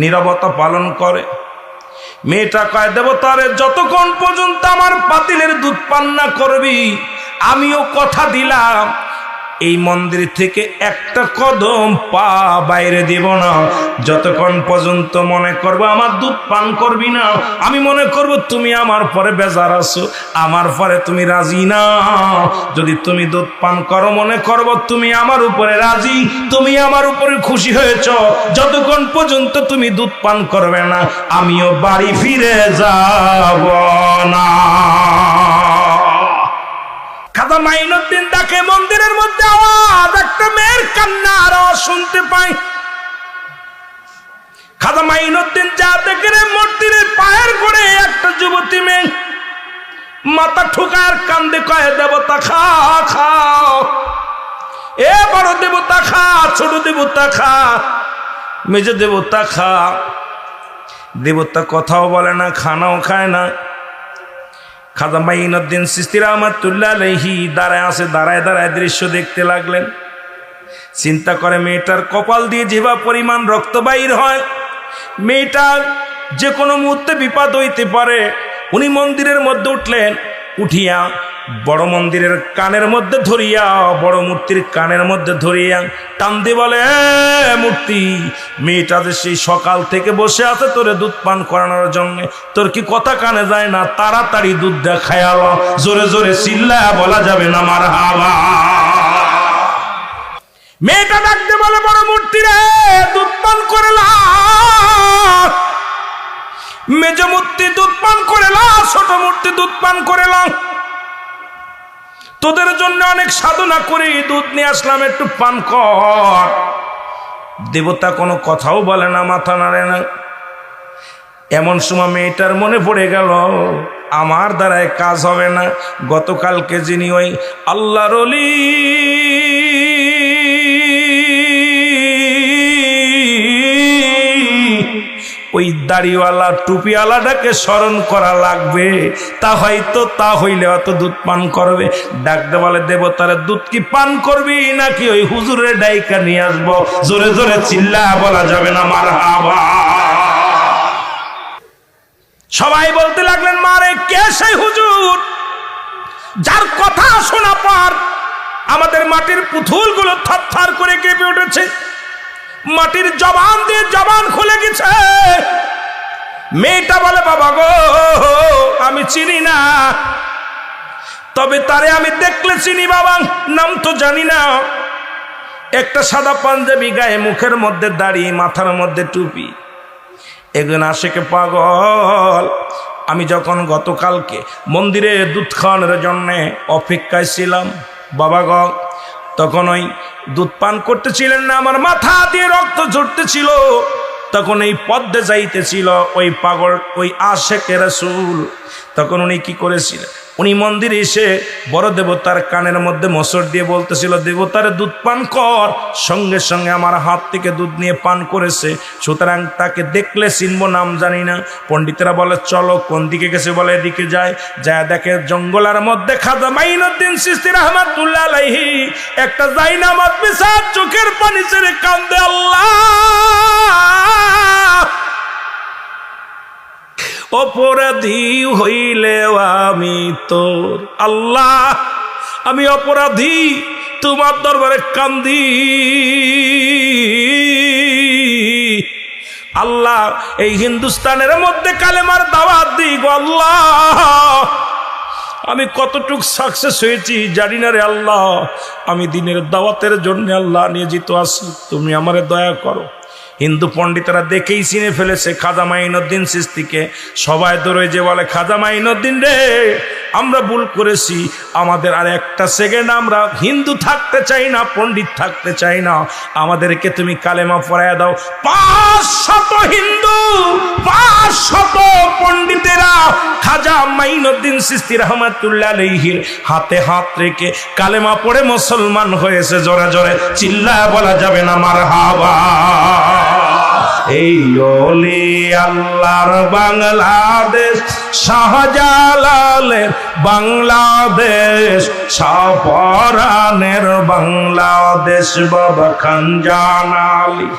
নীরবতা পালন করে। মেয়েটা কয়, দেবতারে যতক্ষণ পর্যন্ত আমার পাতিলের দুধ পান না করবি, আমিও কথা দিলাম এই মন্দির থেকে একটা কদম পা বাইরে দিব না। যতক্ষণ পর্যন্ত মনে করবো আমার দুধ পান করবি না, আমি মনে করব তুমি আমার পরে বেজার আছো, আমার পরে তুমি রাজি না। যদি তুমি দুধ পান করো, মনে করবো তুমি আমার উপরে রাজি, তুমি আমার উপরে খুশি হয়েছ। যতক্ষণ পর্যন্ত তুমি দুধ পান করবে না, আমিও বাড়ি ফিরে যাব না। খাজা মাইনুদ্দিন ডাকে, মন্দিরের মধ্যে আওয়াজ, একটা মেয়ের কান্নার আওয়াজ শুনতে পাই। খাজা মাইনুদ্দিন যা দেখে রে, মন্দিরের পায়ের গোড়ে একটা যুবতী মেয়ে মাথা ঠুকার কান্দে, কয়, দেবতা খা খাও, এ বড় দেবতা খা, ছোট দেবতা খা, মেজে দেবতা খা। দেবতা কথাও বলে না, খানাও খায় না। খাজা মাইনুদ্দিন চিশতি রাহমাতুল্লাহ আলাইহি দাঁড়ায় আছে, দাঁড়ায় দাঁড়ায় দৃশ্য দেখতে লাগলেন। চিন্তা করে, মেয়েটার কপাল দিয়ে জিভা পরিমাণ রক্ত বাইর হয়, মেয়েটার যে কোনো মুহূর্তে বিপদ হইতে পারে। উনি মন্দিরের মধ্যে উঠলেন, উঠিয়া বড় মন্দিরের কানের মধ্যে ধরিয়া, বড় মূর্তির কানের মধ্যে ধরিয়া টান দিয়ে বলে, মূর্তি, মেয়েটা যে সেই সকাল থেকে বসে আছে তোরে দুধ পান করানোর জন্য, তোর কি কথা কানে যায় না? তাড়াতাড়ি দুধ দেখায়াল। জোরে জোরে চিল্লায়া বলা যাবে না মারহাবা। মেয়েটা ডাকতে বলে, বড় মূর্তি রে, দুধ পান করেলা। মেজ মূর্তি দুধ পান করেলা, ছোট মূর্তি দুধ পান করেলা, তোদের জন্য অনেক সাধনা করি দুধ নিয়ে আসলাম, একটু পান কর। দেবতা কোনো কথাও বলে না, মাথা নাড়ে না। এমন সময় মেয়েটার মনে পড়ে গেল, আমার দ্বারায় কাজ হবে না। গতকালকে যিনি ওই আল্লাহর ওলি ওই দাড়িওয়ালা টুপিওয়ালাটাকে স্মরণ করা লাগবে, তা হইলে অত দুধ পান করবে। ডাকতে বলে, দেবতারে দুধ কি পান করবি নাকি ওই হুজুরের ডাইকা নিয়ে আসবো? জোরে জোরে চিল্লা বলা যাবে না মারহাবা। সবাই বলতে লাগলেন, মারে কে সেই হুজুর যার কথা শোনা পর আমাদের মাটির পুতুলগুলো থরথর করে কেঁপে উঠেছে, মাটির জবান দিয়ে জবান খুলে গেছে। মেয়েটা বলে, বাবা গো, আমি চিনি না, তবে তারে আমি দেখলে চিনি বাবা, নাম তো জানি না। একটা সাদা পাঞ্জাবি গায়ে, মুখের মধ্যে দাড়ি, মাথার মধ্যে টুপি, একজন আশেকে পাগল। আমি যখন গতকালকে মন্দিরে দুধ খাওয়ানোর জন্যে অপেক্ষায় ছিলাম বাবা গো, তখন ওই দুধ পান করতেছিলেন না, আমার মাথা দিয়ে রক্ত ঝরতেছিল। তখন এই পদ্মে যাইতেছিল ওই পাগল, ওই আশেকে রাসূল। তখন উনি কি করেছিলেন, উনি মন্দিরে এসে বড় দেবতার কানের মধ্যে মোসর দিয়ে বলতেছিল, দেবতারে দুধ পান কর। সঙ্গে সঙ্গে আমার হাত থেকে দুধ নিয়ে পান করেছে। সুতরাং তাকে দেখলে চিনবো, নাম জানি না। পণ্ডিতেরা বলে, চলো, কোন দিকে গেছে? বলে এদিকে যায়। যা দেখে জঙ্গলের মধ্যে খাজা মাইনুদ্দিন চিশতি রাহমাতুল্লাহ আলাইহি একটা জায়নামাজ বিছায় চোখের পানি ছেড়ে কান্দে, আল্লাহ অপরাধী হইলেও আমি তোর, আল্লাহ আমি অপরাধী, তোমার দরবারে কান্দি। আল্লাহ এই হিন্দুস্তানের মধ্যে কালেমার দাওয়াত দিই গো আল্লাহ, আমি কতটুক সাকসেস হয়েছি জানি না রে আল্লাহ। আমি দিনের দাওয়াতের জন্য আল্লাহ নিয়োজিত আছি, তুমি আমারে দয়া করো। হিন্দু পণ্ডিতরা দেখেই চিনে ফেলেছে খাজা মাইনুদ্দিন চিশতিকে। সবাই দৌড়ে যে বলে, খাজা মাইনুদ্দিন রে, আমরা ভুল করেছি, আমাদের আর একটা সেকেন্ড আমরা হিন্দু থাকতে চাই না, পণ্ডিত থাকতে চাই না, আমাদেরকে তুমি কালেমা পড়ায়া দাও। 500 হিন্দু, 500 পণ্ডিতেরা খাজা মাইনুদ্দিন চিশতি রাহমাতুল্লাহ আলাইহির হাতে হাত রেখে কালেমা পড়ে মুসলমান হয়েছে। জোরে জোরে চিল্লায়া বলা যাবে না মারহাবা। এই ওলি আল্লাহর বাংলাদেশ, শাহজালালের বাংলাদেশ, শাহপরানের বাংলাদেশ, বাবা খানজান আলী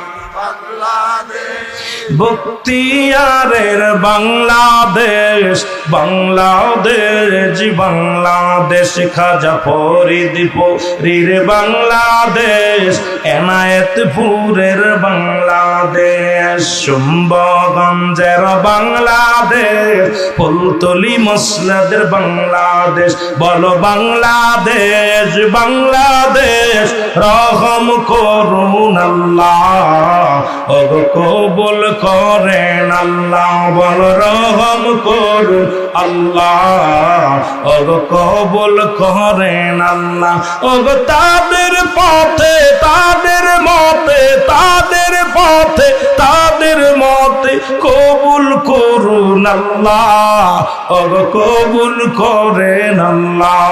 বখতিয়ারের বাংলাদেশ, বাংলাদেশ বাংলাদেশ, খাজা ফরিদপুরের বাংলাদেশ, এনায়েতপুরের বাংলাদেশ, শুম্ভগঞ্জের বাংলাদেশ, ফুলতলি মসলাদের বাংলাদেশ। বলো বাংলাদেশ, বাংলাদেশ, রহম করুন আল্লাহ, ওগো কবুল করেন আল্লাহ। বল রহম করুন আল্লাহ, ওগো কবুল করেন আল্লাহ। ওগো তাদের পথে, তাদের মতে, তাদের পথে, তাদের মতে কবুল করুন আল্লাহ, ওগো কবুল করেন আল্লাহ।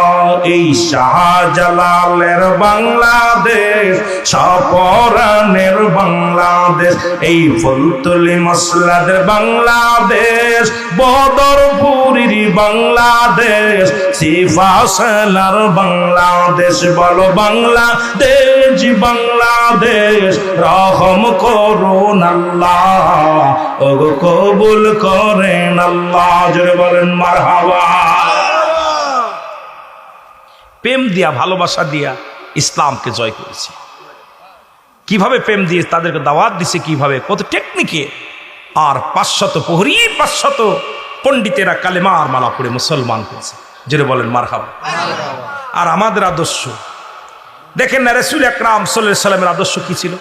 এই শাহজালালের বাংলাদেশ, শাহপরানের বাংলাদেশ, এই ফুলতলি মসলাদের বাংলাদেশ, বদরপুরের বাংলাদেশ, সিফাসালার বাংলাদেশ। বলো বাংলাদেশ, বাংলাদেশ, রহম করুন আল্লাহ, ওগো কবুল করেন আল্লাহ। জোরে বলেন মারহাবা। প্রেম দিয়া, ভালোবাসা দিয়া ইসলামকে জয় করেছে। কিভাবে প্রেম দিয়ে তাদেরকে দাওয়াত দিছে, কিভাবে, কত টেকনিকে। আর 500 প্রহরী, 500 পণ্ডিতেরা কালেমার মালা পড়ে মুসলমান হয়েছে। যেটা বলেন মারহাবা। আর আমাদের আদর্শ দেখেন না, রাসূল আকরাম সাল্লাল্লাহু আলাইহি সাল্লামের আদর্শ কি ছিল?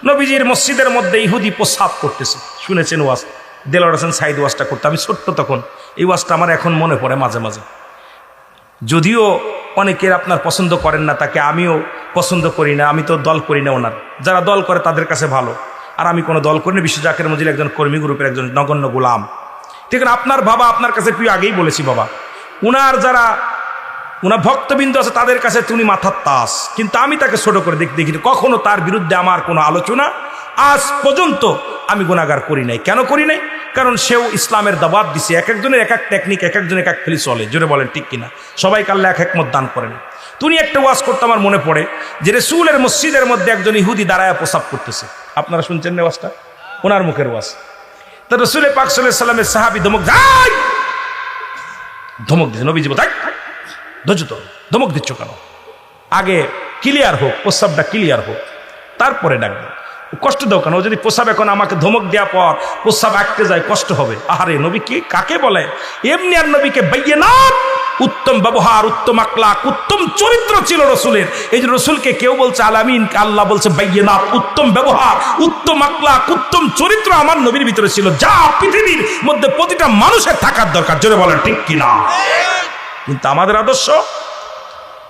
নবীজির মসজিদের মধ্যে ইহুদি প্রসাব করতেছে, শুনেছেন ওয়াজ, দেলোয়ার হোসেন সাইদ ওয়াজটা করতে। আমি ছোট্ট তখন, এই ওয়াজটা আমার এখন মনে পড়ে মাঝে মাঝে। যদিও অনেকের আপনার পছন্দ করেন না, তাকে আমিও পছন্দ করি না, আমি তো দল করি না ওনার। যারা দল করে তাদের কাছে ভালো, আর আমি কোনো দল করি না। বিশ্ব জাকের মজিল একজন কর্মী গ্রুপের একজন নগণ্য গোলাম। ঠিক আছে, আপনার বাবা আপনার কাছে প্রিয়, আগেই বলেছি বাবা। উনার যারা উনার ভক্তবিন্দু আছে তাদের কাছে তুমি মাথার তাস, কিন্তু আমি তাকে ছোট করে দেখি কখনো তার বিরুদ্ধে আমার কোনো আলোচনা আজ পর্যন্ত আমি গুনাহগার করি নাই। কেন করি নাই? কারণ সেও ইসলামের দাওয়াত দিছে। এক একজনের এক এক টেকনিক, এক একজন এক এক ফেলি চলে। জোরে বলেন ঠিক কিনা? সবাই কাল্লা এক এক মত দান করেন। তুমি একটা ওয়াজ করতে আমার মনে পড়ে যে রাসূলের মসজিদের মধ্যে একজন ইহুদি দাঁড়ায় প্রসাব করতেছে। আপনারা শুনছেন না ওয়াজটা? ওনার মুখের ওয়াজ। তো রাসূল পাক সাল্লাল্লাহু আলাইহি সাল্লামের সাহাবী ধমক যায়, ধমক দিচ্ছে। নবীজি বলেন ধৈর্য তো, ধমক দিচ্ছ কেন? আগে ক্লিয়ার হোক, প্রস্রাবটা ক্লিয়ার হোক, তারপরে ডাকবে। কষ্ট দাও কেন? ও যদি প্রস্রাব এখন আমাকে ধমক দেওয়ার পর প্রস্রাব আটকে যায়, কষ্ট হবে। আহারে, নবী কি কাকে বলে? এমনি আর নবীকে বাইয়িনাত, উত্তম ব্যবহার, উত্তম আখলাক, উত্তম চরিত্র ছিল রসুলের। এই যে রসুলকে কেউ বলছে আলামিন, আল্লাহ বলছে বাইয়িনাত, উত্তম ব্যবহার, উত্তম আখলাক, উত্তম চরিত্র আমার নবীর ভিতরে ছিল, যা পৃথিবীর মধ্যে প্রতিটা মানুষের থাকার দরকার। জোরে বলেন ঠিক কিনা? কিন্তু আমাদের আদর্শ,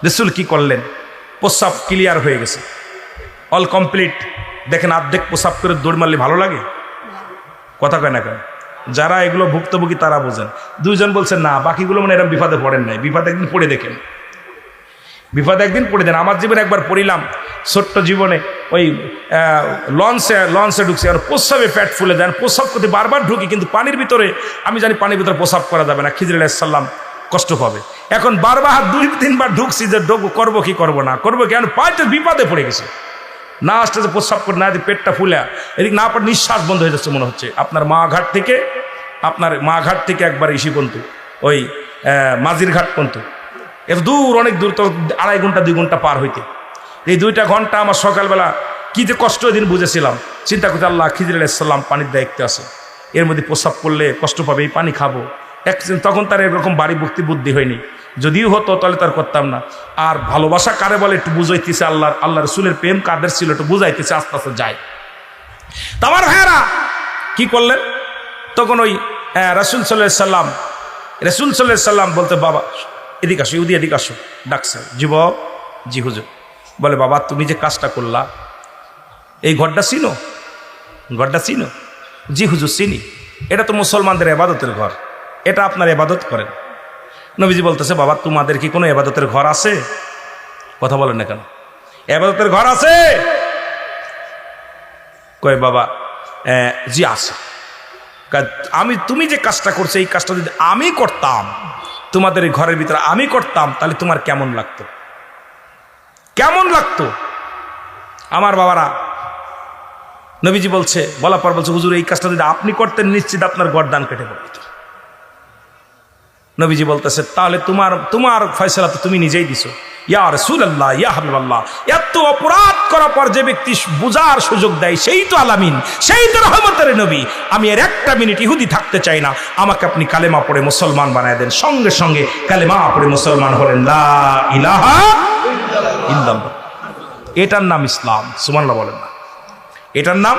রাসূল কি করলেন? প্রস্রাব ক্লিয়ার হয়ে গেছে, অল কমপ্লিট। দেখেন, অর্ধেক প্রস্রাব করে দৌড় মারলে ভালো লাগে? কথা কয় না কেন? যারা এগুলো ভুক্তভোগী তারা বোঝেন। দুইজন বলছেন না, বাকিগুলো মানে এরকম বিপদে পড়েন নাই। বিপদ একদিন পড়ে দেখেন, বিপদ একদিন পড়ে দেন। আমার জীবনে একবার পড়িলাম, ছোট্ট জীবনে, ওই লঞ্চে ঢুকছি, আর প্রস্রাবে পেট ফুলে দেন। প্রস্রাব করতে বারবার ঢুকি, কিন্তু পানির ভিতরে আমি জানি পানির ভিতরে প্রস্রাব করা যাবে না, খিজির আলাইহিস সালাম কষ্ট পাবে। এখন বারবার 2-3 বার ঢুকছি যে করবো কি করবো না করবো, কেন পাইতে বিপদে পড়ে গেছে। না আসতে যে প্রস্রাব করে না, পেটটা ফুলে এদিক না পড়ে নিঃশ্বাস বন্ধ হয়ে যাচ্ছে মনে হচ্ছে। আপনার মাঘাট থেকে একবার ইসি পর্যন্ত, ওই মাঝির ঘাট পর্যন্ত, এত দূর, অনেক দূর, তো 2.5 ঘন্টা 2 ঘন্টা পার হইতে। এই 2টা ঘন্টা আমার সকালবেলা কী যে কষ্ট ওই দিন বুঝেছিলাম। চিন্তা করতে, আল্লাহ খিজির আলাইহিস সালাম পানির দায়িত্বে আছে, এর মধ্যে প্রস্রাব করলে কষ্ট পাবে, এই পানি খাবো। তখন তার এরকম বাড়ি ভক্তি বুদ্ধি হয়নি। যদিও হতো তাহলে তার করতাম না। আর ভালোবাসা কারে বলে একটু বুঝাইতেছে, আল্লাহ রসুলের প্রেম কাদের ছিল একটু বুঝাইতেছে, আস্তে আস্তে যায়। তো আমার ভাইয়েরা কি করলেন? তখন ওই রাসূল সাল্লাল্লাহু আলাইহি সাল্লাম বলতে, বাবা এদিকে আসো, ইহুদি এদিকে আসো, ডাকছে। যুবক, জি হুজুর। বলে, বাবা তুমি যে কাজটা করলা, এই ঘরটা চিনো? ঘরটা চিনো? জি হুজুর চিনি, এটা তো মুসলমানদের ইবাদতের ঘর, এটা আপনার ইবাদত করেন। নবীজি বলতেছে, বাবা তোমাদের কি কোনো ইবাদতের ঘর আছে? কথা বলেন না কেন? ইবাদতের ঘর আছে? কয় বাবা জি আছে। তুমি যে কাজটা করছো, এই কাজটা যদি আমি করতাম, তোমাদের এই ঘরের ভিতরে আমি করতাম, তাহলে তোমার কেমন লাগতো? কেমন লাগতো? আমার বাবারা, নবীজি বলার পর বলছে, হুজুর এই কাজটা যদি আপনি করতেন নিশ্চিত আপনার গর্দান কেটে পড়ত। নবীজি বলতেছে, তাহলে তোমার ফয়সালা তো তুমি নিজেই দিছো। ইয়া রাসূলুল্লাহ, ইয়া হাবিবাল্লাহ, এত অপরাধ করার পর যে ব্যক্তি বুঝার সুযোগ দেয় সেই তো আলামিন, সেই তো রহমতের নবী। আমি এর একটা মিনিট ইহুদি থাকতে চাই না, আমাকে আপনি কালেমা পড়ে মুসলমান বানায় দেন। সঙ্গে সঙ্গে কালেমা পড়ে মুসলমান হলেন, লা ইলাহা ইল্লাল্লাহ। এটার নাম ইসলাম। সুবহানাল্লাহ বলেন না, এটার নাম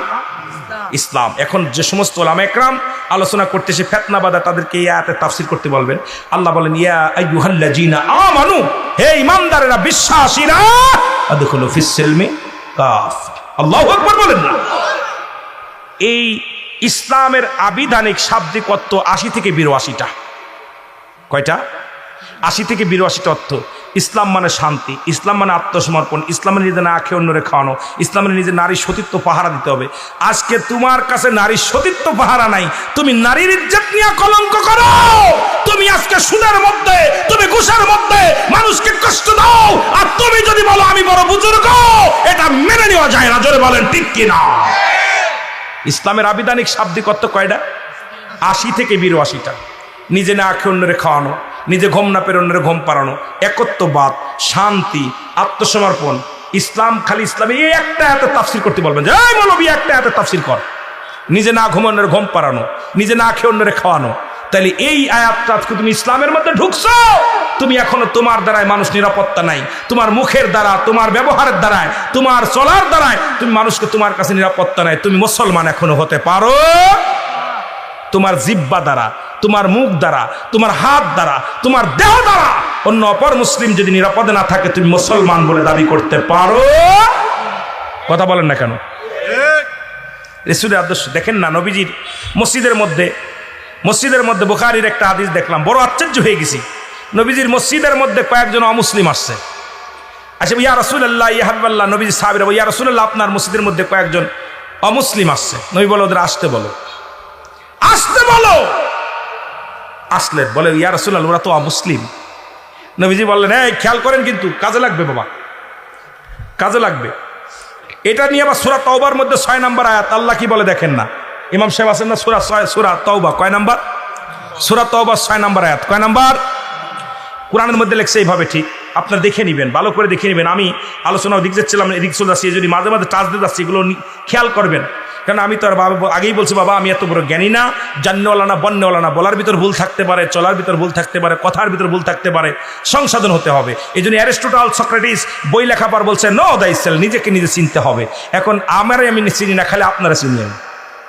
ইসলাম। এখন যে সমস্ত উলামা ইকরাম আলোচনা করতেছে ফিতনা বাদা, তাদেরকে এই আয়াতের তাফসীর করতে বলবেন। আল্লাহ বলেন, ইয়া আইয়ুহাল্লাযীনা আমানু, হে ঈমানদারেরা, বিশ্বাসীরা, আদখুলু ফিস সিলমি কাফ। আল্লাহু আকবার বলেন না। এই ইসলামের আবিধানিক শাব্দিক অর্থ 80 থেকে 82টা। কয়টা? 80 থেকে 82টা অর্থ। ইসলাম মানে শান্তি, ইসলাম মানে আত্মসমর্পণ, ইসলামের নিজে না খেয়ে অন্যরে খাওয়ানো, ইসলামের নিজে নারীর সতীত্ব পাহারা দিতে হবে। আজকে তোমার কাছে নারীর সতীত্ব পাহারা নাই, তুমি নারীর ইজ্জত নিয়ে কলঙ্ক করো। তুমি আজকে সুদের মধ্যে, তুমি ঘুষের মধ্যে মানুষকে কষ্ট দাও, আর তুমি যদি বলো আমি বড় বুজুর্গ, এটা মেনে নেওয়া যায় না। জোরে বলেন ঠিক কিনা? ইসলামের আবিধানিক শাব্দিক অর্থ কয়টা? 80 থেকে 82টা। নিজে না খেয়ে অন্যরে খাওয়ানো, নিজে ঘুম না পেরে অন্যের ঘুম পাড়ানো, একত্ববাদ, শান্তি, আত্মসমর্পণ। ইসলাম খালি ইসলামে এই একটা এত তাফসীর করতে বলবেন যে এই মৌলবী একটা এত তাফসীর কর। নিজে না ঘুম অন্যের ঘুম পাড়ানো, নিজে না খেয়ে অন্যের খাওয়ানো। তাহলে এই আয়াতটা তুমি ইসলামের মধ্যে ঢুকছো, তুমি এখনো তোমার দ্বারায় মানুষ নিরাপত্তা নাই, তোমার মুখের দ্বারা, তোমার ব্যবহারের দ্বারায়, তোমার চলার দ্বারায় তুমি মানুষকে, তোমার কাছে নিরাপত্তা নাই। তুমি মুসলমান এখনো হতে পারো তোমার জিহ্বা দ্বারা, তোমার মুখ দ্বারা, তোমার হাত দ্বারা, তোমার দেহ দ্বারা। অন্য অপর মুসলিম যদি নিরাপদে না থাকে, তুমি মুসলমান বলে দাবি করতে পারো? কথা বলেন না কেন? রাসূলের আদর্শ দেখেন না। নবীজির মসজিদের মধ্যে বুখারীর একটা হাদিস দেখলাম, বড় আশ্চর্য হয়ে গেছি। নবীজির মসজিদের মধ্যে কয়েকজন অমুসলিম আসছে। আচ্ছা, ইয়া রাসূলুল্লাহ, ইয়া হাবিবাল্লাহ, নবীজি সাহাবীরা, ইয়া রাসূলুল্লাহ, আপনার মসজিদের মধ্যে কয়েকজন অমুসলিম আসছে। নবী বলে, ওদের আসতে বলো, আসতে বলো। আসলেন, বলে, ইয়া রাসূলুল্লাহ, ওরা তো অমুসলিম। নবীজি বললেন, এই খেয়াল করেন কিন্তু, কাজে লাগবে বাবা, কাজে লাগবে। এটা নিয়ে আবার সূরা তাওবার মধ্যে 6 নম্বর আয়াত আল্লাহ কি বলে দেখেন না। ইমাম সাহেব আছেন না, সূরা তাওবা কয় নাম্বার? সূরা তাওবা 6 নম্বর আয়াত। কয় নাম্বার? কোরআনের মধ্যে লেখছে এইভাবে, ঠিক আপনারা দেখে নেবেন, ভালো করে দেখে নেবেন। আমি আলোচনা দিক যাচ্ছিলাম, এদিক চলে যাচ্ছি, যদি মাঝে মাঝে টাচ দিয়ে যাচ্ছি, এগুলো খেয়াল করবেন। কারণ আমি তো আর বাবা আগেই বলছি, বাবা আমি এত বড় জ্ঞানী না, জান্নেওয়ালা না, বন্নেওয়ালা না। বলার ভিতর ভুল থাকতে পারে, চলার ভিতর ভুল থাকতে পারে, কথার ভিতর ভুল থাকতে পারে, সংশোধন হতে হবে। এই জন্য অ্যারিস্টটল, সক্রেটিস বই লেখা পর বলছে, নো দাইসেল, নিজেকে নিজে চিনতে হবে। এখন আমি চিনি না, খালি আপনারা চিনেন।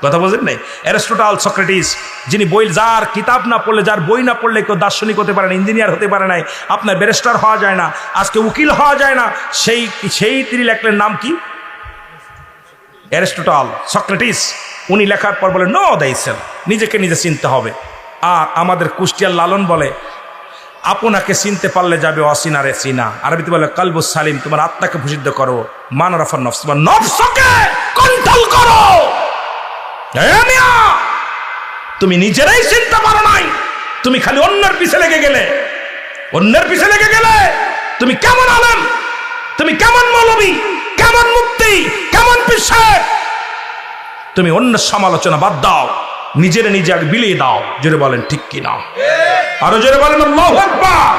কথা বলছেন নাই? অ্যারিস্টটল, সক্রেটিস, যিনি বই, যার কিতাব না পড়লে, যার বই না পড়লে কেউ দার্শনিক হতে পারে না, ইঞ্জিনিয়ার হতে পারে নাই, আপনার ব্যারিস্টার হওয়া যায় না, আজকে উকিল হওয়া যায় না, সেই তিনি লেখলেন নাম কি? Aristotle, Socrates. উনি লেখার পর বলে, নো দাইসেল, নিজেকে নিজে চিনতে হবে। আর আমাদের কুষ্টিয়ার লালন বলে, আপনাকে চিনতে পারলে যাবে অচিনারে চিনা। আরবিতে বলে কলবুস সালিম, তোমার আত্মাকে প্রসিদ্ধ করো। মান রাফার নফস, তোমার নফসকে কন্ট্রোল করো। তুমি নিজেরাই চিনতে পারো নাই, তুমি খালি অন্যের পিছে লেগে গেলে। অন্যের পিছে লেগে গেলে তুমি কেমন আলেম, তুমি কেমন মৌলবী, কেমন মুফতি, কেমন পীর সাহেব। তুমি অন্য সমালোচনা বাদ দাও, নিজের নিজে আগে বিলিয়ে দাও। জোরে বলেন ঠিক কিনা? আরো জোরে বলেন আল্লাহু আকবার।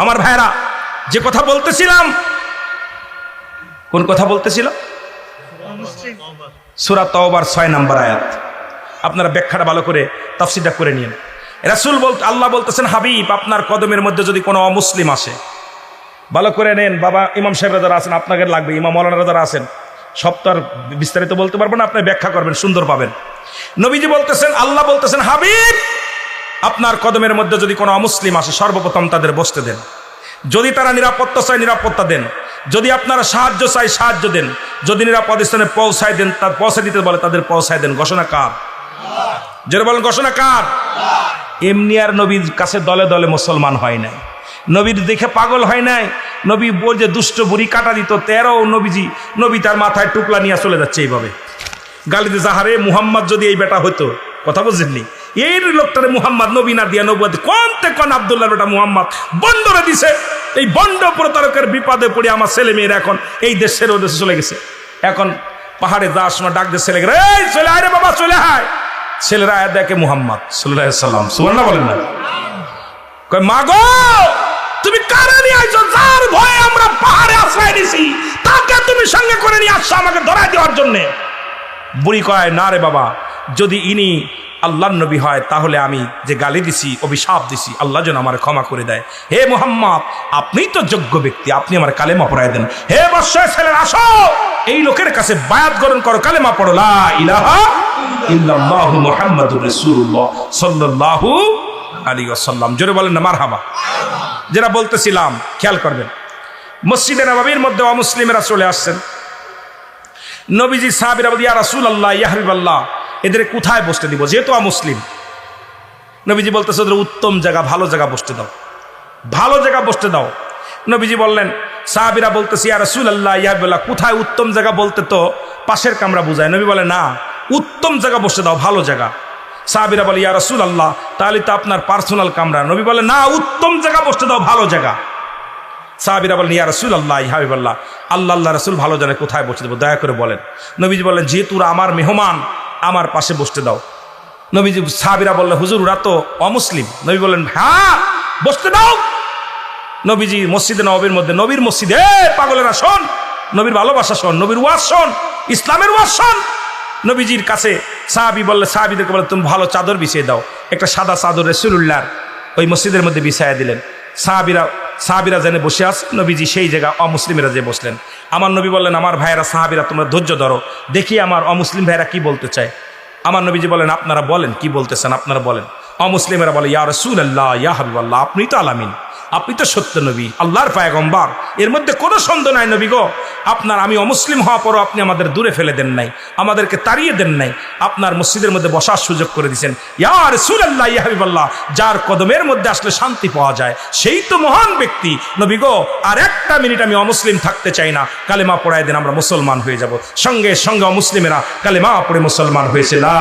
আমার ভাইরা, যে কথা বলতেছিলাম, কোন কথা বলতেছিলাম? সূরা তাওবার 6 নম্বর আয়াত। আপনারা ব্যাখ্যাটা ভালো করে তাফসীরটা করে নিন। রাসূল আল্লাহ বলতেছেন, হাবিব, আপনার কদমের মধ্যে যদি কোনো অমুসলিম আসে, ভালো করে নেন। বাবা ইমাম সাহেবরা যারা আছেন, আপনাকে লাগবে, ইমাম মাওলানারা যারা আছেন, সব তো আর বিস্তারিত বলতে পারবো না, আপনি ব্যাখ্যা করবেন, সুন্দর পাবেন। নবীজি বলতেছেন, আল্লাহ বলতেছেন, হাবিব, আপনার কদমের মধ্যে যদি কোনো অমুসলিম আসে, সর্বপ্রথম তাদের বসতে দেন। যদি তারা নিরাপত্তা চায়, নিরাপত্তা দেন। যদি আপনারা সাহায্য চাই, সাহায্য দেন। যদি নিরাপদ স্থানে পৌঁছায় দেন, তার পৌঁছে দিতে বলে, তাদের পৌঁছায় দেন। ঘোষণা কার? যারা বলেন ঘোষণা কার? এমনি আর নবীর কাছে দলে দলে মুসলমান হয় নাই, নবীর দেখে পাগল হয় নাই। নবী বল যে দুষ্ট বুড়ি কাটা দিত 13, নবী তার মাথায় টুকলা নিয়ে চলে যাচ্ছে এইভাবে গালিতে, যাহারে মুহাম্মদ যদি এই বেটা হইতো। কথা বুঝলেননি? এই লোকটারে মুহাম্মদ নবী না দিয়া নবুয়ত কোন আব্দুল্লাহ বেটা মুহাম্মদ বন্ডরে দিছে। এই বন্ড প্রতারকের বিপদে পড়ে আমার ছেলে মেয়েরা এখন এই দেশের ওদেশে চলে গেছে। এখন পাহাড়ে যাওয়ার সময় ডাক দিয়ে ছেলেকে, এই চলে আয় রে বাবা, চলে আয়। ছেলেরা আয় দেখে মুহাম্মদ সাল্লাল্লাহু আলাইহি সাল্লাম। সুবহানাল্লাহ বলেন না? কয় মা গো, তুমি কারে নিয়ে আইছো? যার ভয়ে আমরা পাহাড়ে আশ্রয় নিছি তাকে তুমি সঙ্গে করে নিয়ে আসছো আমাকে ধরাই দেওয়ার জন্য। বুড়ি কয়, না রে বাবা, যদি ইনি আল্লাহর নবী হয় তাহলে আমি যে গালি দিছি, অভিশাপ দিছি, আল্লাহ যেন আমার ক্ষমা করে দেয়। হে মুহাম্মদ, আপনিই তো যোগ্য ব্যক্তি, আপনি আমার কালেমা পড়ায় দেন। হে বৎসের ছেলেরা, আসো এই লোকের কাছে বায়াত গ্রহণ করো, কালেমা পড়ো, লা ইলাহা ইল্লাল্লাহু মুহাম্মাদুর রাসূলুল্লাহ সাল্লাল্লাহু আলাইহি ওয়াসাল্লাম। জোরে বলেন না মারহাবা। যেটা বলতেছিলাম খেয়াল করবেন, মসজিদে নববীর মধ্যে অমুসলিমেরা চলে আসছেন। নবীজি সাহাবীরা বলে, ইয়া রাসূলুল্লাহ, ইয়া হাবিবাল্লাহ, এদের কোথায় বসতে দিব? যেহেতু মুসলিম। নবীজি বলতেছে, ওদের উত্তম জায়গা, ভালো জায়গা বসতে দাও, ভালো জায়গা বসতে দাও। নবীজি বললেন, সাহাবীরা বলতেছে, ইয়া রাসূলুল্লাহ, ইয়া হাবিবাল্লাহ, কোথায় উত্তম জায়গা? বলতে তো পাশের কামরা বুঝায়। নবী বলে, না, উত্তম জায়গা বসতে দাও, ভালো জায়গা। সাহাবীরা বলে, ইয়া রাসূলুল্লাহ, তাহলে তো আপনার পার্সোনাল কামরা। নবী বলে, না, উত্তম জায়গা বসতে দাও, ভালো জায়গা। সাহাবীরা বলেন, ইয়া রাসূলুল্লাহ, ইয়া হাবিবাল্লাহ, আল্লাহ রাসূল ভালো জানে কোথায় বসতে দেবো, দয়া করে বলেন। নবীজি বললেন, যেহেতু আমার মেহমান, আমার পাশে বসতে দাও। নবীজি, সাহাবীরা বললেন, হুজুর ওরা তো অমুসলিম। নবী বললেন, হ্যাঁ বসতে দাও। নবীজি মসজিদে নববীর মধ্যে, নবীর মসজিদে, পাগলেরা শোন, নবীর ভালোবাসা শোন, নবীর ওয়াজ শোন, ইসলামের ওয়াজ শোন। নবীজির কাছে সাহাবী বললে, সাহাবীদেরকে বলে, তুমি ভালো চাদর বিছিয়ে দাও। একটা সাদা চাদর রাসূলুল্লাহর ওই মসজিদের মধ্যে বিছায়া দিলেন। সাহাবীরা জেনে বসে আছে, নবীজি সেই জায়গা অমুসলিমেরা যে বসলেন। আমার নবী বললেন, আমার ভাইয়েরা সাহাবীরা, তোমরা ধৈর্য ধরো, দেখি আমার অমুসলিম ভাইয়েরা কি বলতে চায়। আমার নবীজি বলেন, আপনারা বলেন কি বলতেছেন, আপনারা বলেন। অমুসলিমেরা বলে, ইয়া রাসূলুল্লাহ, ইয়া হাবিবাল্লাহ, আপনি তো আলামিন, আপনি তো সত্য নবী, আল্লাহর পয়গম্বর, এর মধ্যে কোনো সন্দেহ নাই নবী গো। আপনার আমি অমুসলিম হওয়া পরও আপনি আমাদের দূরে ফেলে দেন নাই, আমাদেরকে তাড়িয়ে দেন নাই, আপনার মসজিদের মধ্যে বসার সুযোগ করে দিয়েছেন। ইয়া রাসূলুল্লাহ, ইয়া হাবিবাল্লাহ, যার কদমের মধ্যে আসলে শান্তি পাওয়া যায় সেই তো মহান ব্যক্তি নবী গো। আর একটা মিনিট আমি অমুসলিম থাকতে চাই না, কালেমা পড়ায় দেন, আমরা মুসলমান হয়ে যাব। সঙ্গে সঙ্গে অমুসলিমেরা কালেমা পড়ে মুসলমান হয়েছে, লা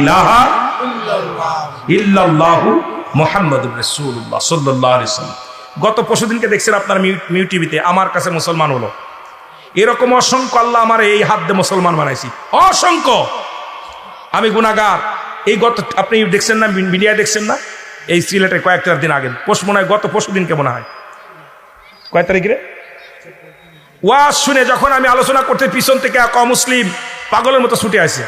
ইলাহা ইল্লাল্লাহু মুহাম্মাদুর রাসূলুল্লাহ সাল্লাল্লাহু আলাইহি ওয়াসাল্লাম। গত পরশুদিনকে দেখছেন আপনার মিউ টিভিতে, আমার কাছে মুসলমান হলো। এরকম অসংখ্য আল্লাহ আমার এই হাত দিয়ে মুসলমান বানাইছি, অসংখ্য। আমি গুনাহগার। এই গত আপনি দেখছেন না, মিডিয়ায় দেখছেন না, এই সিলেটে কয়েকটা দিন আগে, মনে হয় গত পরশুদিনকে মনে হয়, কয় তারিখে ওয়াজ শুনে যখন আমি আলোচনা করতে, পিছন থেকে এক অমুসলিম পাগলের মতো ছুটে আসে,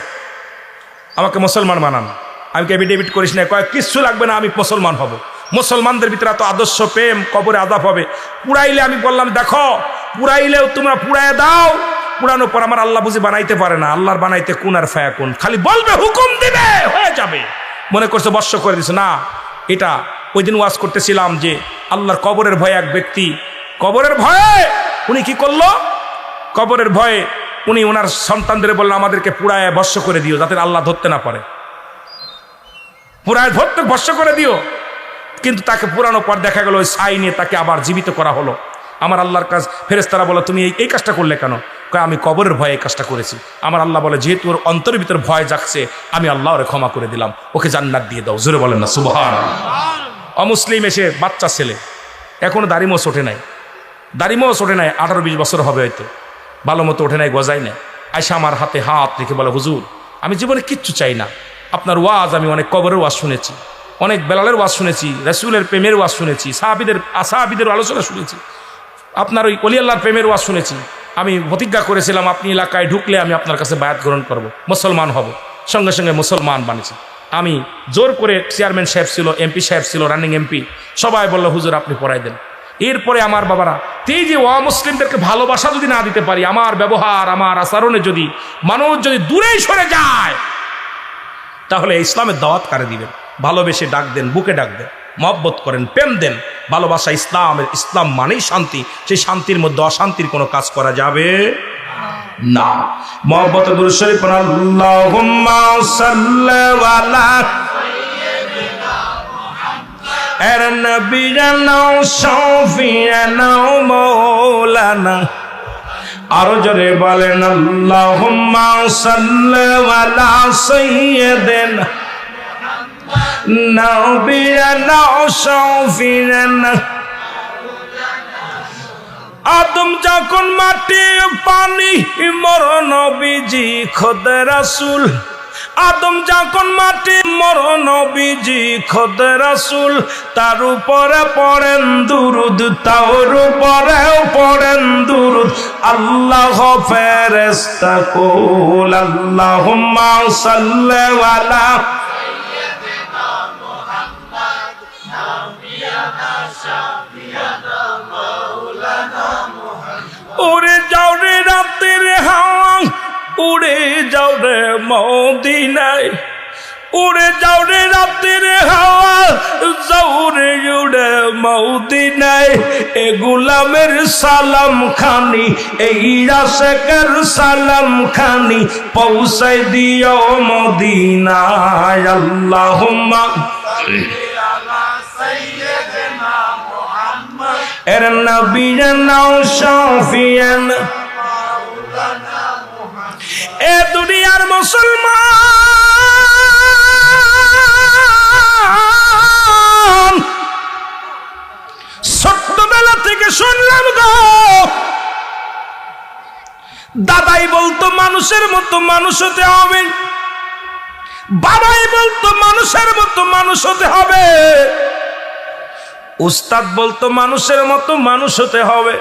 আমাকে মুসলমান বানান। আমি কে এফিডেভিট করিস না, কয়েক কিচ্ছু লাগবে না, আমি মুসলমান হব। মুসলমানদের ভিতরে এত আদর্শ প্রেম, কবরে আযাব হবে। পুরাইলে আমি বললাম, দেখো পুরাইলেও তোমরা পুরাইয়া দাও, পুরানোর পর আমার আল্লাহ বুঝি বানাইতে পারে না, আল্লাহর বানাইতে কুন আর ফায়াকুন, খালি বলবে, হুকুম দিবে, হয়ে যাবে। মনে করছে বর্ষ করে দিছে না। এটা ওই দিন ওয়াজ করতেছিলাম যে আল্লাহর কবরের ভয়ে এক ব্যক্তি, কবরের ভয়ে উনি কি করলো, কবরের ভয়ে উনি ওনার সন্তানদের বললেন, আমাদেরকে পুরায় বর্ষ করে দিও, যাতে আল্লাহ ধরতে না পারে, পুরায় ধরতে বর্ষ করে দিও। কিন্তু তাকে পুরানো পর দেখা গেল ওই ছাই নিয়ে তাকে আবার জীবিত করা হলো। আমার আল্লাহর কাজ, ফেরেশতারা বলে, তুমি এই কাজটা করলে কেন? কয়, আমি কবরের ভয়ে এই কাজটা করেছি। আমার আল্লাহ বলে, যেহেতু ওর অন্তরের ভিতর ভয় জাগছে, আমি আল্লাহ ওরে ক্ষমা করে দিলাম, ওকে জান্নাত দিয়ে দাও। জোরে বলেন না সুবহানাল্লাহ। অমুসলিম এসে বাচ্চা ছেলে, এখনো দাড়িমোছ ওঠে নাই, দাড়িমোছ ওঠে নাই, 18-20 বছর হবে হয়তো, ভালো মতো ওঠে নাই, গজাই নাই। আয়সা আমার হাতে হাত রেখে বলে, হুজুর আমি জীবনে কিচ্ছু চাই না, আপনার ওয়াজ আমি অনেক কবরের ওয়াজ শুনেছি, অনেক বেলালের ওয়াজ শুনেছি, রাসূলের প্রেমের ওয়াজ শুনেছি, সাহাবীদের আলোচনা শুনেছি, আপনার ওই ওলি আল্লাহর প্রেমের ওয়াজ শুনেছি। আমি প্রতিজ্ঞা করেছিলাম আপনি এলাকায় ঢুকলে আমি আপনার কাছে বায়াত গ্রহণ করব, মুসলমান হব। সঙ্গে সঙ্গে মুসলমান বানিয়েছি। আমি জোর করে, চেয়ারম্যান সাহেব ছিল, এমপি সাহেব ছিল, রানিং এমপি, সবাই বলল, হুজুর আপনি পড়াই দেন। এরপরে আমার বাবারা, এই যে অমুসলিমদেরকে ভালোবাসা যদি না দিতে পারি, আমার ব্যবহার, আমার আচরণে যদি মানুষ যদি দূরেই সরে যায়, তাহলে ইসলামের দাওয়াত কারে দিবেন? ভালোবেসে ডাক দেন, বুকে ডাক দেন, মহব্বত করেন, প্রেম দেন, ভালোবাসা ইসলাম মানেই শান্তি। সেই শান্তির মধ্যে অশান্তির কোনো কাজ করা যাবে না। মহব্বত দুরূদ শরীফ পড়ুন, আল্লাহুম্মা সাল্লি আলা সাইয়্যিদিনা মুহাম্মদ এর নবিয়ানা শাফিয়ানা মাওলানা। আরো জোরে বলেন, আল্লাহুম্মা সাল্লি আলা সাইয়্যিদিনা নবিয়ানা শাফিয়ানা আদম যখন মাটি পানি মর নবীজি খোদা রাসূল, আদম যখন মাটি মর নবীজি খোদা রাসূল, তার উপরে পড়েন দুরুদ, তার উপরেও পড়েন দুরুদ। আল্লাহ ফেরেশতা কুল আল্লাহুম্মা সাল্লি আলা সাইয়্যিদিনা মুহাম্মদ নাবিয়ানা শাফিয়ানা মাওলানা মুহাম্মদ। উড়ে যাও রে রাতের হাওয়া, উড়ে যাও রে মদিনায়, উড়ে যাও রে রাতের হাওয়া, যাও রে উড়ে মদিনায়। এ গোলামের সালাম খানি, এই আশিকের সালাম খানি পৌঁছাই দিও মদিনায়। আল্লাহুম্মা সাল্লি আলা সাইয়্যিদিনা মুহাম্মদ এর নবিয়ানা শাফিয়ানা মাওলানা মুহাম্মদ। এ দুনিয়ার মুসলমান, ছোট্টবেলা থেকে শুনলাম গো, দাদাই বলতো মানুষের মতো মানুষ হতে হবে, বাবাই বলতো মানুষের মতো মানুষ হতে হবে, উস্তাদ বলতো মানুষের মতো মানুষ হতে হবে,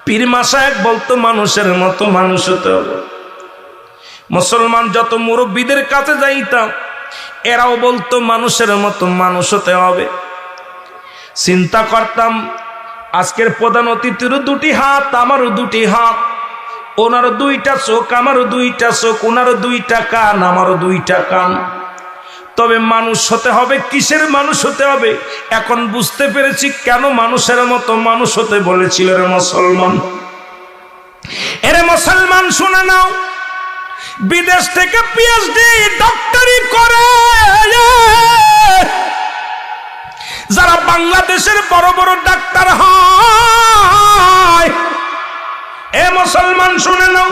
পীর মাশায়েখ বলতো মানুষের মতো মানুষ হতে হবে। মুসলমান যত মুরব্বীদের কাছে যাইতাম, এরাও বলতো মানুষের মতো মানুষ হতে হবে। চিন্তা করতাম আজকের প্রধান অতিথিরও দুটি হাত, আমারও দুটি হাত, ওনারও দুইটা চোখ, আমারও দুইটা চোখ, ওনারও দুইটা কান, আমারও দুইটা কান। তবে মানুষ হতে হবে, কিসের মানুষ হতে হবে? এখন বুঝতে পেরেছি কেন মানুষের মতো মানুষ হতে বলেছিল রে মুসলমান। এরে মুসলমান শুনে নাও, বিদেশ থেকে পিএইচডি ডক্টরি করে যারা বাংলাদেশের বড় বড় ডাক্তার হয়, এ মুসলমান শুনে নাও,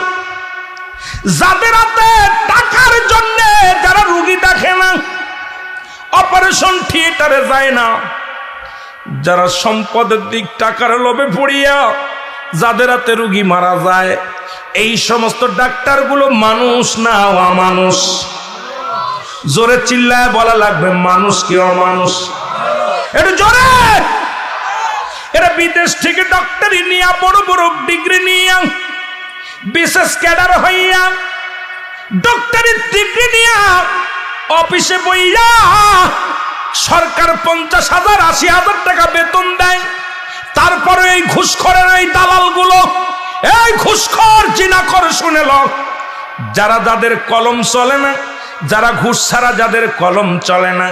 যাদের হাতে টাকার জন্য যারা রুগী দেখে না, অপারেশন থিয়েটারে যায় না, যারা সম্পদের দিক টাকার লোভে পড়িয়া যাদের হাতে রুগী মারা যায়, এই সমস্ত ডাক্তারগুলো মানুষ না অমানুষ? জোরে চিল্লায় বলা লাগবে, মানুষ কি অমানুষ? একটু জোরে। এরা বিদেশ থেকে ডক্টরি নিয়ে, বড় বড় ডিগ্রি নিয়ে, বিশেষ ক্যাডার হইয়া, ডক্টরের ডিগ্রি নিয়ে অফিসে বইয়া সরকার 50,000 80,000 টাকা বেতন দেয়। তারপরে এই ঘুষখোরের এই দালালগুলো, এই ঘুষখোর জিনাখোর শুনে লো, যারা যাদের কলম চলে না, যারা ঘুষ ছাড়া যাদের কলম চলে না,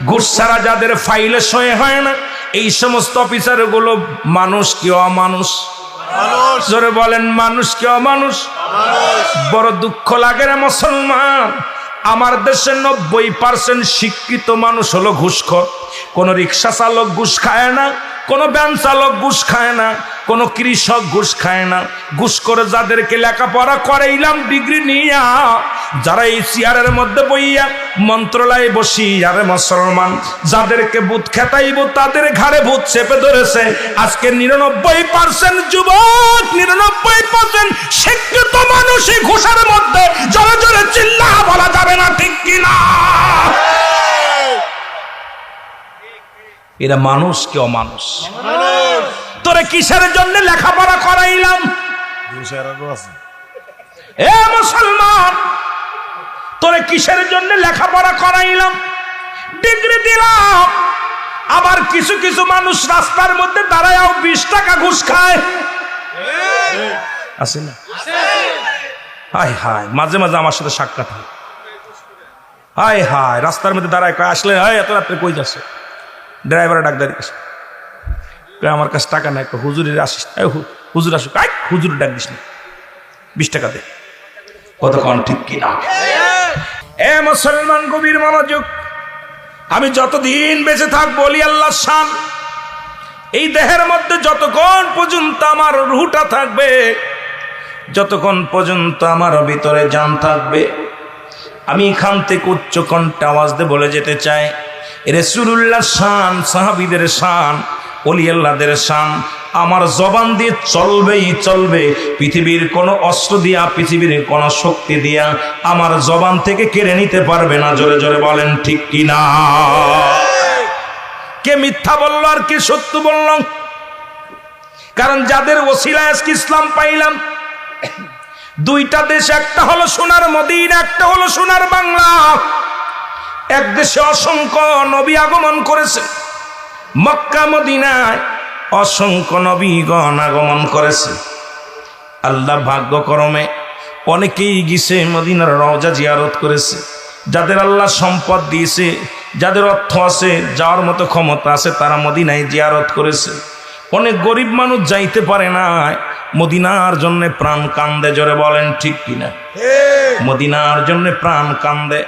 ঘুষ ছাড়া যাদের ফাইলে সই হয় না, এই সমস্ত অফিসারগুলো মানুষ কি অমানুষ? জোরে বলেন, মানুষ কি অমানুষ? বড় দুঃখ লাগে রে মুসলমান, আমার দেশে 90% শিক্ষিত মানুষ হলো ঘুষখোর। কোন রিক্সা চালক ঘুষ খায় না, কোন ভ্যান চালক ঘুষ খায় না, কোন কৃষক ঘুষ খায় না। ঘুষ করে যাদেরকে লেখাপড়া করাইলাম ডিগ্রি নিয়া, যারা এই চেয়ারের মধ্যে বইয়া মন্ত্রণালয়ে বসি, আরে মুসলমান, যাদেরকে ভূত খেতাইব তাদের ঘাড়ে ভূত চেপে ধরেছে। আজকে 99% যুবক, 99% শিক্ষিত মানুষই ঘুষের মধ্যে। জোরে জোরে চিল্লা বলা যাবে না, ঠিক কিনা? এরা মানুষ কি অমানুষ? তোরে কিসের জন্য লেখাপড়া করাইলাম? এ মুসলমান, তোরে কিসের জন্য লেখাপড়া করাইলাম? ডিগ্রি দিলাম। আবার কিছু কিছু মানুষ রাস্তার মধ্যে দাঁড়ায় 20 টাকা ঘুষ খায়, আছে না? হায় হায়, মাঝে মাঝে আমার সাথে সাক্ষাৎ হয়। হায় হায়, রাস্তার মধ্যে দাঁড়ায়, আসলে হায় এত রাত্রে কই যাচ্ছে? ড্রাইভারে ডাকদারি কাছে, আমার কাছে টাকা নাই, হুজুরের আসিস, হুজুর আসুক, হুজুর ডাক দিস না, 20 টাকা দে। কতক্ষণ ঠিক কিনা? এ মুসলমান, গভীর মনোযোগ। আমি যতদিন বেঁচে থাকবো বলি আল্লাহর শান, এই দেহের মধ্যে যতক্ষণ পর্যন্ত আমার রুহটা থাকবে, যতক্ষণ পর্যন্ত আমার ভিতরে জান থাকবে, আমি এখান থেকে উচ্চ কণ্ঠে আওয়াজ দিয়ে বলে যেতে চাই, রাসূলুল্লাহর শান, সাহাবীদের শান, ওলি আল্লাহদের শান, আমার জবান দিয়ে চলবেই চলবে। পৃথিবীর কোনো অস্ত্র দিয়া, পৃথিবীর কোনো শক্তি দিয়া আমার জবান থেকে কেড়ে নিতে পারবে না। জোরে জোরে বলেন ঠিক কিনা? কে মিথ্যা বলল আর কে সত্য বলল? কারণ যাদের ওসিলায় আজকে ইসলাম পাইলাম, দুইটা দেশ, একটা হলো সোনার মদিনা, একটা হলো সোনার বাংলা। এক দেশে অসংখ্য নবী আগমন করেছে, মক্কা মদিনায় অসংখ্য নবীগণ আগমন করেছে। আল্লাহ ভাগ্যক্রমে অনেকেই গিয়েছে মদিনার রওজা জিয়ারত করেছে। যাদের আল্লাহ সম্পদ দিয়েছে, যাদের অর্থ আছে, যাওয়ার মতো ক্ষমতা আছে, তারা মদিনায় জিয়ারত করেছে। অনেক গরিব মানুষ যাইতে পারে না, মদিনার জন্য প্রাণ কান্দে। জোরে বলেন ঠিক কিনা? মদিনার জন্য প্রাণ কান্দে।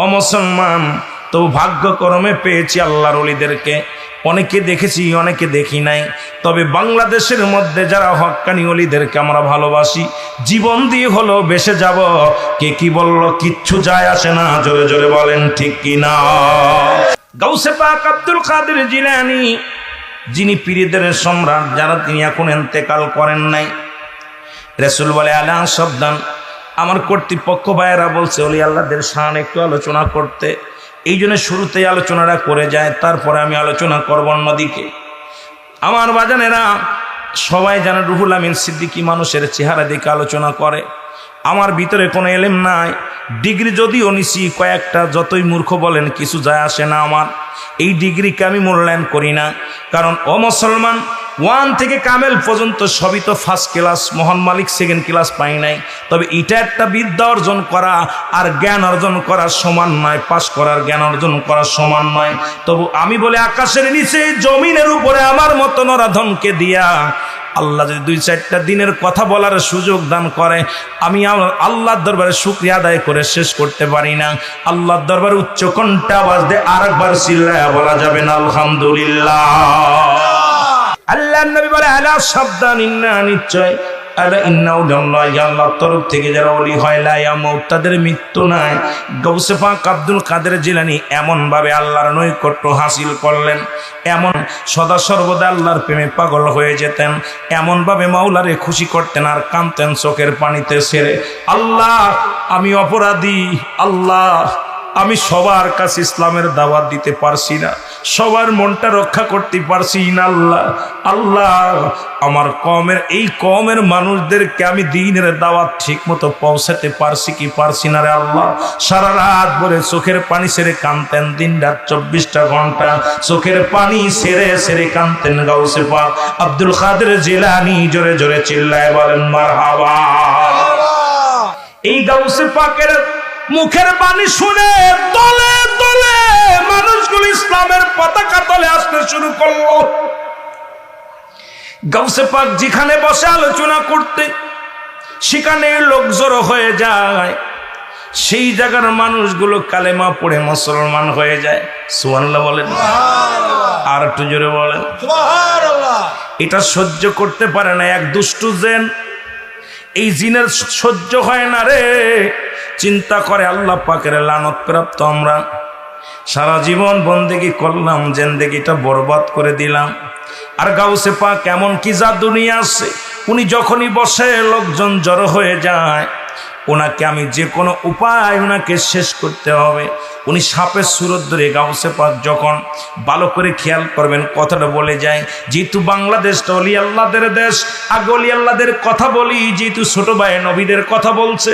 অমুসলমান তো ভাগ্যক্রমে পেয়েছি আল্লাহর ওলিদেরকে। অনেকে দেখেছি, অনেকে দেখি নাই। তবে বাংলাদেশের মধ্যে যারা হক্কানি ওলিদেরকে আমরা ভালোবাসি, জীবন দিয়ে হলো বেসে যাব। কে কি বলল কিচ্ছু যায় আসে না। জোরে জোরে বলেন ঠিক কিনা? গাউসে পাক আব্দুল কাদের জিলানী, যিনি পীরদের সম্রাট, যারা তিনি এখন ইন্তেকাল করেন নাই। রাসূল বলে আলা সাবধান, আমার কর্তৃপক্ষ ভাইয়েরা বলছে ওলি আল্লাহদের শান একটু আলোচনা করতে। এই জন্য শুরুতেই আলোচনাটা করে যায়, তারপরে আমি আলোচনা করব অন্যদিকে। আমার বাজানেরা সবাই জানে রুহুল আমিন সিদ্দিকী মানুষের চেহারা দেখে আলোচনা করে। আমার ভিতরে কোনো এলেম নাই, ডিগ্রি যদিও নিছি কয়েকটা, যতই মূর্খ বলেন কিছু যায় আসে না। আমার এই ডিগ্রিকে আমি মূল্যায়ন করি না। কারণ ও মুসলমান, 1 থেকে কামেল পর্যন্ত সবই তো ফার্স্ট ক্লাস, মহান মালিক সেকেন্ড ক্লাস পাই নাই। তবে এটা একটা বিদ্যা অর্জন করা আর জ্ঞান অর্জন করার সমান নয়, পাস করার জ্ঞান অর্জন করার সমান নয়। তবু আমি বলে আকাশের নিচে জমিনের উপরে আমার মতো নরাধনকে দিয়া আল্লাহ যদি 2-4টা দিনের কথা বলার সুযোগ দান করে, আমি আল্লাহর দরবারে শুকরিয়া আদায় করে শেষ করতে পারি না। আল্লাহর দরবারে উচ্চ কণ্ঠে আওয়াজ দিয়ে আরেকবার চিল্লায়া বলা যাবে না আলহামদুলিল্লাহ। আল্লাহর নবী বলে আলা সাবধান, ইন্না নিশ্চয়, আলা ইন্নাহু লিল্লাহি, আল্লাহর তরফ থেকে যারা ওলি হয় লা ইয়ামুত, তাদের মৃত্যু নাই। গাউসে পাক আব্দুল কাদের জিলানী এমন ভাবে আল্লাহর নৈকট্য হাসিল করলেন, এমন সদা সর্বদা আল্লাহর প্রেমে পাগল হয়ে যেতেন, এমন ভাবে মাওলারে খুশি করতেন আর কাঁদতেন চোখের পানিতে ছেড়ে। আল্লাহ আমি অপরাধী, আল্লাহ আমি সবার কাছে ইসলামের দাওয়াত দিতে পারছি না, সবার মনটা রক্ষা করতে পারছি না। আল্লাহ আল্লাহ আমার কওমের, এই কওমের মানুষদেরকে আমি দ্বীনের দাওয়াত ঠিক মতো পৌঁছাতে পারছি কি পারছি না রে আল্লাহ। সারা রাত ভরে চোখের পানি ছেড়ে কাঁদতেন, দিন রাত 24টা ঘন্টা চোখের পানি ছেড়ে ছেড়ে কাঁদতেন গাউসে পাক আব্দুল কাদের জিলানী। জোরে জোরে চিল্লায় বলেন মারহাবা। এই গাউসে পাকের মুখের বাণী শুনে দলে দলে মানুষগুলো ইসলামের পতাকা তলে আসতে শুরু করলো। গাউসে পাক যেখানে বসে আলোচনা করতে, সেখানে লোক জড়ো হয়ে যায়। সেই জায়গার মানুষগুলো কালেমা পড়ে মুসলমান হয়ে যায়। সুবহানাল্লাহ বলেন, আর একটু জোরে বলেন সুবহানাল্লাহ। এটা সহ্য করতে পারে না এক দুষ্টু জিন। এই জিনের সহ্য হয় না রে। চিন্তা করে আল্লাহ পাকের লানত প্রাপ্ত আমরা, সারা জীবন বন্দেগী করলাম, জিন্দেগিটা বরবাদ করে দিলাম। আর গাউসে পাক এমন কি জাদু নিয়ে আসছে, উনি যখনই বসে লোকজন জড়ো হয়ে যায়। ওনাকে আমি যে কোনো উপায় ওনাকে শেষ করতে হবে। উনি সাপের সুরত ধরে গাউসে পাক যখন ভালো করে খেয়াল করবেন কথাটা বলে যায়, যেহেতু বাংলাদেশটা অলি আল্লাহদের দেশ, আগে অলি আল্লাহদের কথা বলি, যেহেতু ছোট ভাই নবীদের কথা বলছে।